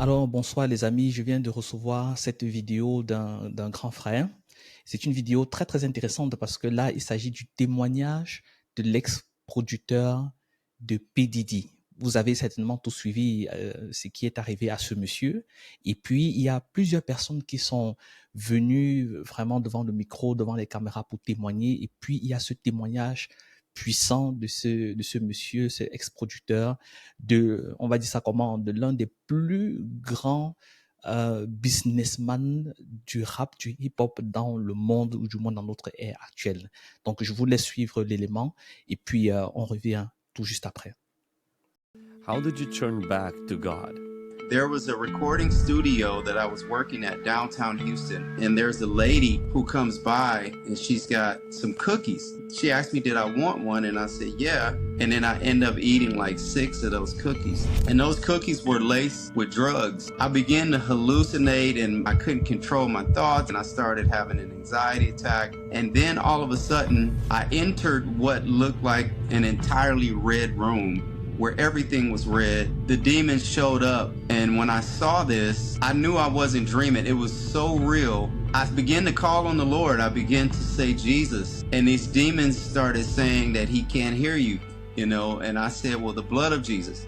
Alors, bonsoir les amis, je viens de recevoir cette vidéo d'un grand frère. C'est une vidéo très très intéressante parce que là, il s'agit du témoignage de l'ex-producteur de P. Diddy. Vous avez certainement tout suivi ce qui est arrivé à ce monsieur. Et puis, il y a plusieurs personnes qui sont venues vraiment devant le micro, devant les caméras pour témoigner. Et puis, il y a ce témoignage puissant de ce monsieur, ce ex-producteur, de, on va dire ça comment, de l'un des plus grands businessman du rap, du hip-hop dans le monde, ou du moins dans notre ère actuelle. Donc, je vous laisse suivre l'élément et puis on revient tout juste après. How did you turn back to God? There was a recording studio that I was working at downtown Houston, and there's a lady who comes by and she's got some cookies. She asked me, did I want one? And I said, yeah. And then I end up eating like 6 of those cookies. And those cookies were laced with drugs. I began to hallucinate and I couldn't control my thoughts, and I started having an anxiety attack. And then all of a sudden, I entered what looked like an entirely red room where everything was red. The demons showed up, and when I saw this, I knew I wasn't dreaming. It was so real. I began to call on the Lord. I began to say Jesus, and these demons started saying that he can't hear you, and I said, well, the blood of Jesus.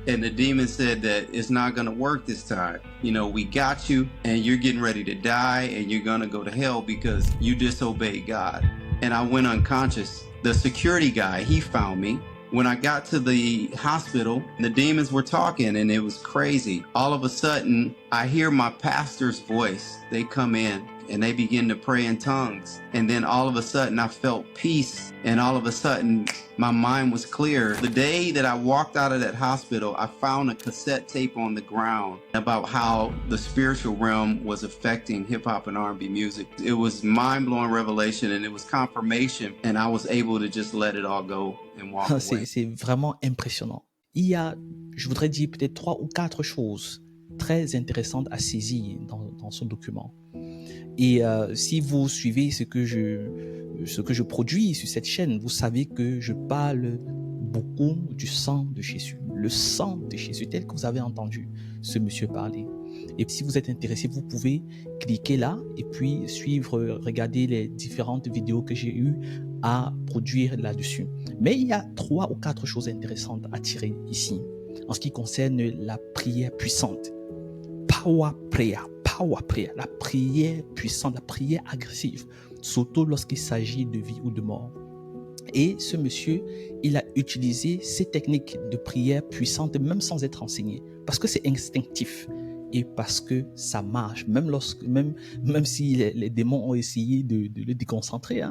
And the demon said that it's not going to work this time. We got you, and you're getting ready to die, and you're going to go to hell because you disobeyed God. And I went unconscious. The security guy, he found me. When I got to the hospital, the demons were talking and it was crazy. All of a sudden, I hear my pastor's voice. They come in and they begin to pray in tongues. And then all of a sudden, I felt peace. And all of a sudden, my mind was clear. The day that I walked out of that hospital, I found a cassette tape on the ground about how the spiritual realm was affecting hip-hop and R&B music. It was mind-blowing revelation, and it was confirmation. And I was able to just let it all go and walk away. C'est vraiment impressionnant. Il y a, je voudrais dire peut-être 3 ou 4 choses très intéressantes à saisir dans ce document. Et si vous suivez ce que je produis sur cette chaîne, vous savez que je parle beaucoup du sang de Jésus. Le sang de Jésus, tel que vous avez entendu ce monsieur parler. Et si vous êtes intéressé, vous pouvez cliquer là et puis suivre, regarder les différentes vidéos que j'ai eu à produire là-dessus. Mais il y a 3 ou 4 choses intéressantes à tirer ici, en ce qui concerne la prière puissante. Power prayer, la prière puissante, la prière agressive, surtout lorsqu'il s'agit de vie ou de mort. Et ce monsieur, il a utilisé ces techniques de prière puissante même sans être enseigné, parce que c'est instinctif et parce que ça marche, même si les démons ont essayé de le déconcentrer,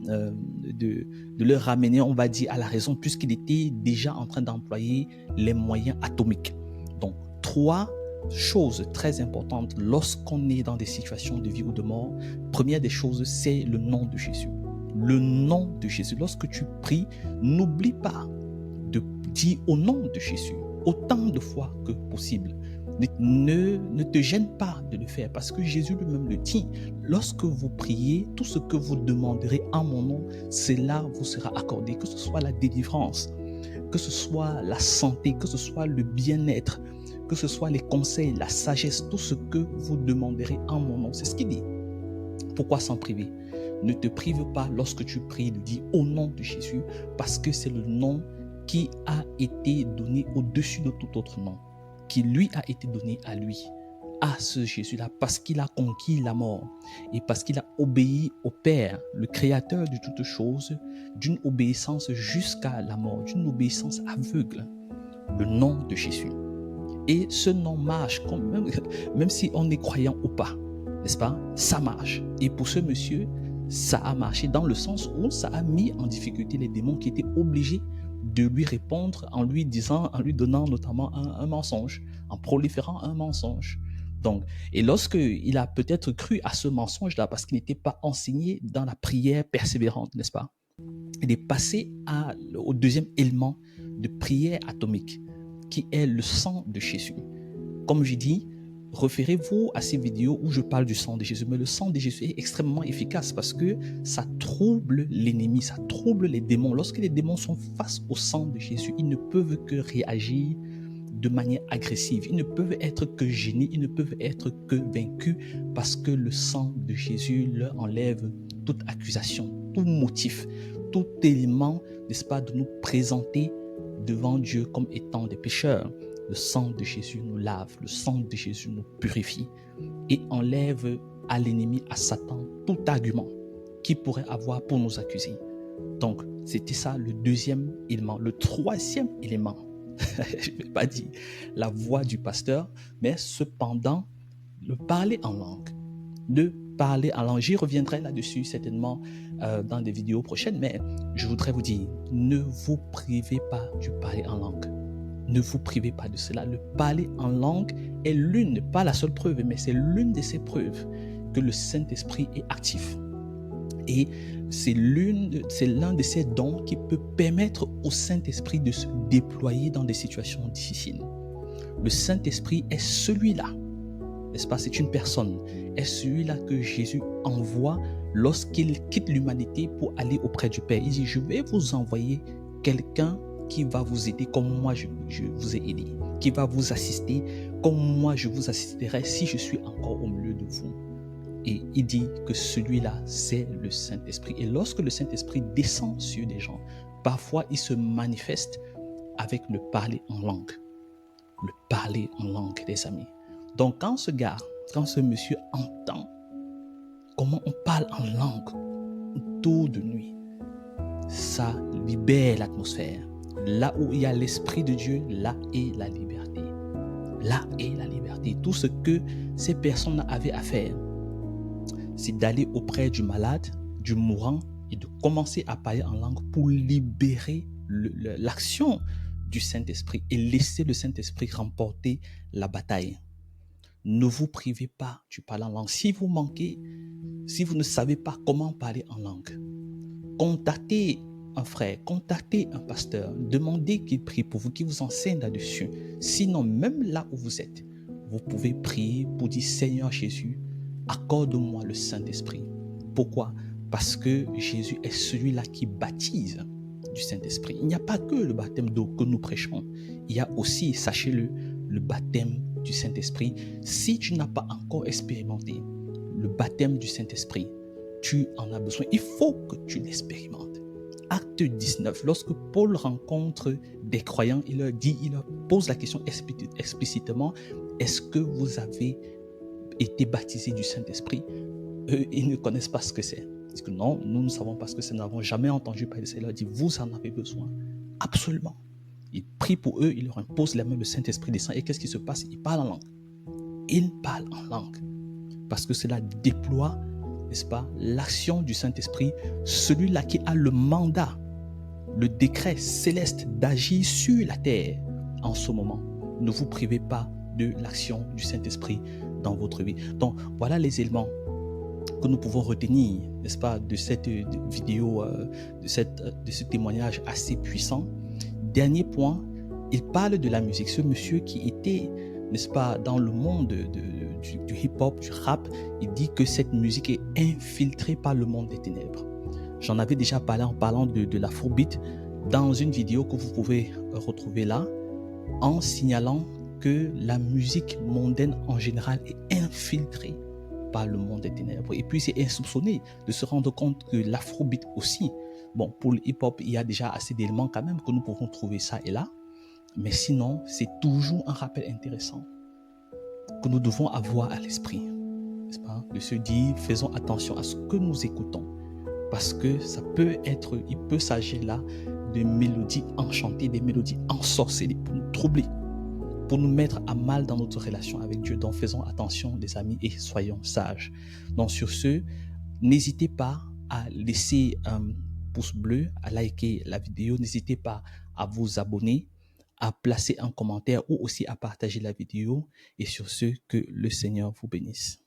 de le ramener, on va dire, à la raison, puisqu'il était déjà en train d'employer les moyens atomiques. Donc, 3 chose très importante lorsqu'on est dans des situations de vie ou de mort. Première des choses, c'est le nom de Jésus. Le nom de Jésus. Lorsque tu pries, n'oublie pas de dire au nom de Jésus autant de fois que possible. Ne te gêne pas de le faire parce que Jésus lui-même le dit. Lorsque vous priez, tout ce que vous demanderez en mon nom, cela vous sera accordé. Que ce soit la délivrance, que ce soit la santé, que ce soit le bien-être, que ce soit les conseils, la sagesse, tout ce que vous demanderez en mon nom. C'est ce qu'il dit. Pourquoi s'en priver? Ne te prive pas lorsque tu pries, dis au nom de Jésus, parce que c'est le nom qui a été donné au-dessus de tout autre nom, qui lui a été donné à lui, à ce Jésus-là, parce qu'il a conquis la mort et parce qu'il a obéi au Père, le Créateur de toutes choses, d'une obéissance jusqu'à la mort, d'une obéissance aveugle. Le nom de Jésus. Et ce nom marche, même si on est croyant ou pas, n'est-ce pas? Ça marche. Et pour ce monsieur, ça a marché dans le sens où ça a mis en difficulté les démons qui étaient obligés de lui répondre en lui donnant notamment un mensonge, en proliférant un mensonge. Donc, et lorsqu'il a peut-être cru à ce mensonge-là parce qu'il n'était pas enseigné dans la prière persévérante, n'est-ce pas? Il est passé au deuxième élément de prière atomique, qui est le sang de Jésus. Comme je dis, référez-vous à ces vidéos où je parle du sang de Jésus. Mais le sang de Jésus est extrêmement efficace parce que ça trouble l'ennemi, ça trouble les démons. Lorsque les démons sont face au sang de Jésus, ils ne peuvent que réagir de manière agressive. Ils ne peuvent être que gênés, ils ne peuvent être que vaincus parce que le sang de Jésus leur enlève toute accusation, tout motif, tout élément, n'est-ce pas, de nous présenter devant Dieu comme étant des pécheurs. Le sang de Jésus nous lave, le sang de Jésus nous purifie et enlève à l'ennemi, à Satan, tout argument qu'il pourrait avoir pour nous accuser. Donc, c'était ça le deuxième élément. Le troisième élément, je ne vais pas dire la voix du pasteur, mais cependant, le parler en langue. De parler en langue. J'y reviendrai là-dessus certainement dans des vidéos prochaines, mais je voudrais vous dire, ne vous privez pas du parler en langue. Ne vous privez pas de cela. Le parler en langue est l'une, pas la seule preuve, mais c'est l'une de ces preuves que le Saint-Esprit est actif. Et c'est l'un de ces dons qui peut permettre au Saint-Esprit de se déployer dans des situations difficiles. Le Saint-Esprit est celui-là, n'est-ce pas? C'est une personne, est celui-là que Jésus envoie lorsqu'il quitte l'humanité pour aller auprès du Père. Il dit, je vais vous envoyer quelqu'un qui va vous aider comme moi je vous ai aidé, qui va vous assister comme moi je vous assisterai si je suis encore au milieu de vous. Et il dit que celui-là, c'est le Saint-Esprit. Et lorsque le Saint-Esprit descend sur des gens, parfois il se manifeste avec le parler en langue. Le parler en langue, les amis. Donc quand ce monsieur entend comment on parle en langue autour de lui, ça libère l'atmosphère. Là où il y a l'Esprit de Dieu, là est la liberté. Là est la liberté. Tout ce que ces personnes avaient à faire, c'est d'aller auprès du malade, du mourant, et de commencer à parler en langue pour libérer l'action du Saint-Esprit et laisser le Saint-Esprit remporter la bataille. Ne vous privez pas du parler en langue. Si vous manquez, si vous ne savez pas comment parler en langue, contactez un frère, contactez un pasteur, demandez qu'il prie pour vous, qu'il vous enseigne là-dessus. Sinon, même là où vous êtes, vous pouvez prier pour dire, Seigneur Jésus, accorde-moi le Saint-Esprit. Pourquoi? Parce que Jésus est celui-là qui baptise du Saint-Esprit. Il n'y a pas que le baptême d'eau que nous prêchons. Il y a aussi, sachez-le, le baptême du Saint-Esprit. Si tu n'as pas encore expérimenté le baptême du Saint-Esprit, tu en as besoin. Il faut que tu l'expérimentes. Acte 19, lorsque Paul rencontre des croyants, il leur pose la question explicitement, est-ce que vous avez été baptisés du Saint-Esprit? Eux, ils ne connaissent pas ce que c'est. Ils disent que non, nous ne savons pas ce que c'est, nous n'avons jamais entendu parler de ça. Il leur dit, vous en avez besoin. Absolument. Il prie pour eux, il leur impose la main, le Saint-Esprit descend. Et qu'est-ce qui se passe? Ils parlent en langue. Ils parlent en langue. Parce que cela déploie, n'est-ce pas, l'action du Saint-Esprit, celui-là qui a le mandat, le décret céleste d'agir sur la terre en ce moment. Ne vous privez pas de l'action du Saint-Esprit dans votre vie. Donc, voilà les éléments que nous pouvons retenir, n'est-ce pas, de cette vidéo, de ce témoignage assez puissant. Dernier point, il parle de la musique. Ce monsieur qui était, n'est-ce pas, dans le monde du hip-hop, du rap, il dit que cette musique est infiltrée par le monde des ténèbres. J'en avais déjà parlé en parlant de l'afrobeat dans une vidéo que vous pouvez retrouver là, en signalant que la musique mondaine en général est infiltrée par le monde des ténèbres. Et puis c'est insoupçonné de se rendre compte que l'afrobeat aussi, bon, pour le hip-hop, il y a déjà assez d'éléments quand même que nous pouvons trouver ça et là, mais sinon, c'est toujours un rappel intéressant que nous devons avoir à l'esprit, n'est-ce pas? De se dire, faisons attention à ce que nous écoutons, parce que il peut s'agir là de mélodies enchantées, des mélodies ensorcelées pour nous troubler, pour nous mettre à mal dans notre relation avec Dieu. Donc faisons attention les amis et soyons sages. Donc sur ce, n'hésitez pas à laisser un pouce bleu, à liker la vidéo, n'hésitez pas à vous abonner, à placer un commentaire ou aussi à partager la vidéo. Et sur ce, que le Seigneur vous bénisse.